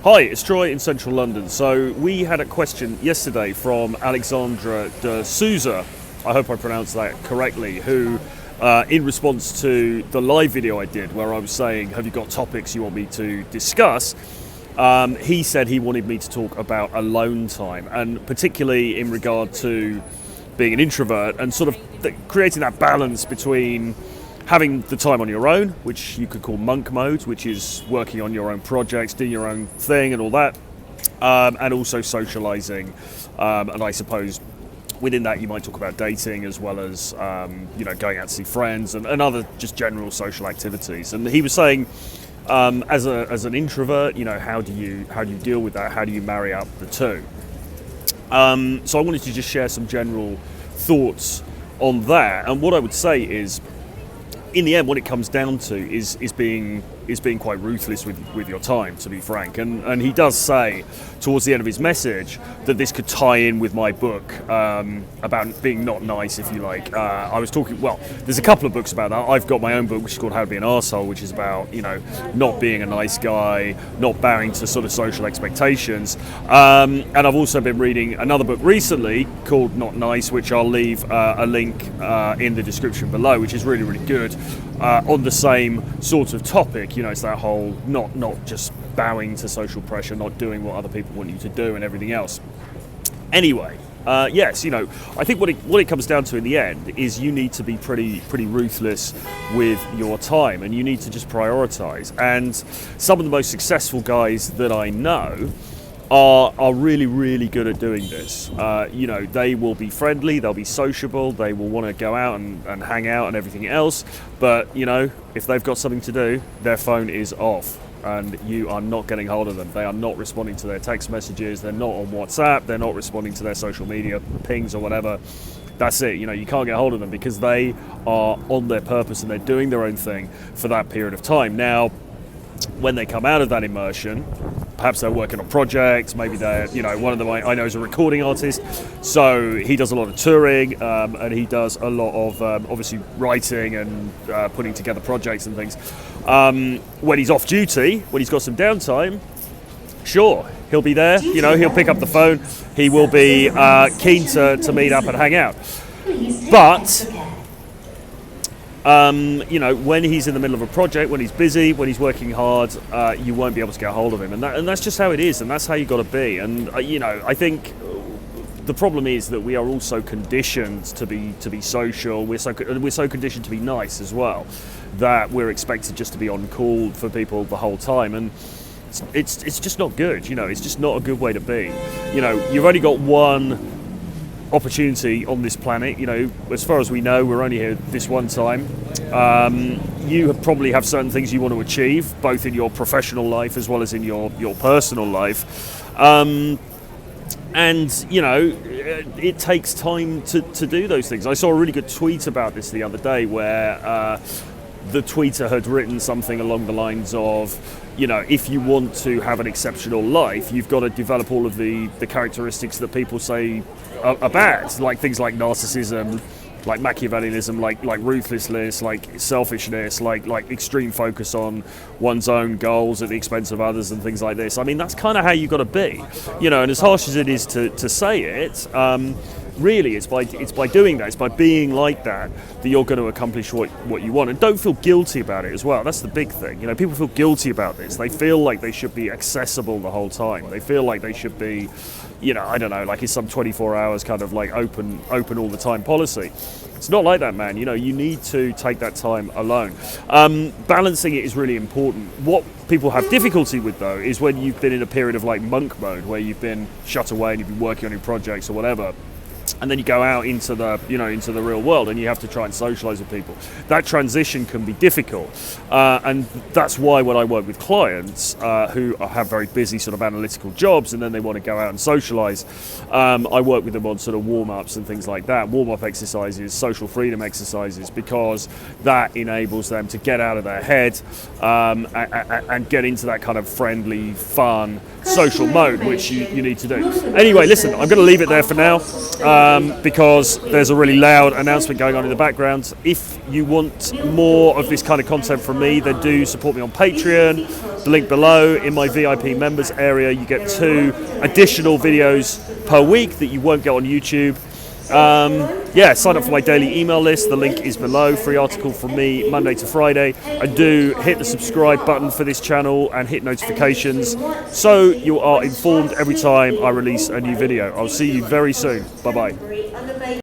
Hi, it's Troy in central London. So we had a question yesterday from Alexandra de Souza, I hope I pronounced that correctly, who in response to the live video I did where I was saying, have you got topics you want me to discuss? He said he wanted me to talk about alone time, and particularly in regard to being an introvert and sort of creating that balance between having the time on your own, which you could call monk mode, which is working on your own projects, doing your own thing and all that, and also socializing. And I suppose within that you might talk about dating as well as going out to see friends and other just general social activities. And he was saying, as an introvert, how do you deal with that? How do you marry up the two? So I wanted to just share some general thoughts on that. And what I would say is, in the end, what it comes down to is being quite ruthless with your time, to be frank. And he does say towards the end of his message that this could tie in with my book about being not nice, if you like. I was talking, well, there's a couple of books about that. I've got my own book, which is called How to Be an Arsehole, which is about, not being a nice guy, not bowing to sort of social expectations. And I've also been reading another book recently called Not Nice, which I'll leave a link in the description below, which is really, really good, on the same sort of topic. It's that whole not just bowing to social pressure, not doing what other people want you to do and everything else. Anyway, yes, I think what it comes down to in the end is you need to be pretty ruthless with your time, and you need to just prioritize. And some of the most successful guys that I know are really, really good at doing this. They will be friendly, they'll be sociable, they will want to go out and hang out and everything else, but if they've got something to do, their phone is off and you are not getting hold of them. They are not responding to their text messages, they're not on WhatsApp, they're not responding to their social media pings or whatever. That's it. You can't get hold of them because they are on their purpose and they're doing their own thing for that period of time. Now, when they come out of that immersion, perhaps they're working on projects, maybe they're, one of them I know is a recording artist, so he does a lot of touring, and he does a lot of, obviously, writing and putting together projects and things. When he's off duty, when he's got some downtime, sure, he'll be there, he'll pick up the phone, he will be keen to meet up and hang out. But when he's in the middle of a project, when he's busy, when he's working hard, you won't be able to get a hold of him, and that's just how it is, and that's how you got to be. And I think the problem is that we are all so conditioned to be social. We're so conditioned to be nice as well, that we're expected just to be on call for people the whole time, and it's just not good. It's just not a good way to be. You've only got one opportunity on this planet. As far as we know, we're only here this one time. You probably have certain things you want to achieve, both in your professional life as well as in your personal life. It takes time to do those things. I saw a really good tweet about this the other day where the tweeter had written something along the lines of, if you want to have an exceptional life, you've got to develop all of the characteristics that people say are bad, like things like narcissism, like Machiavellianism, like ruthlessness, like selfishness, like extreme focus on one's own goals at the expense of others and things like this. I mean, that's kind of how you got to be, and as harsh as it is to say it, really, it's by doing that, it's by being like that you're going to accomplish what you want. And don't feel guilty about it as well. That's the big thing. People feel guilty about this. They feel like they should be accessible the whole time. They feel like they should be, I don't know, like it's some 24 hours kind of like open all the time policy. It's not like that, man. You need to take that time alone. Balancing it is really important. What people have difficulty with, though, is when you've been in a period of like monk mode, where you've been shut away and you've been working on your projects or whatever, and then you go out into the real world and you have to try and socialize with people. That transition can be difficult, and that's why when I work with clients who have very busy sort of analytical jobs and then they want to go out and socialize, I work with them on sort of warm-ups and things like that, warm-up exercises, social freedom exercises, because that enables them to get out of their head and get into that kind of friendly, fun, social mode, which you need to do. Anyway, listen, I'm going to leave it there for now. Because there's a really loud announcement going on in the background. If you want more of this kind of content from me, then do support me on Patreon. the link below. In my VIP members area, you get 2 additional videos per week that you won't get on YouTube. Yeah, sign up for my daily email list. The link is below. Free article from me Monday to Friday. And do hit the subscribe button for this channel and hit notifications so you are informed every time I release a new video. I'll see you very soon. Bye bye.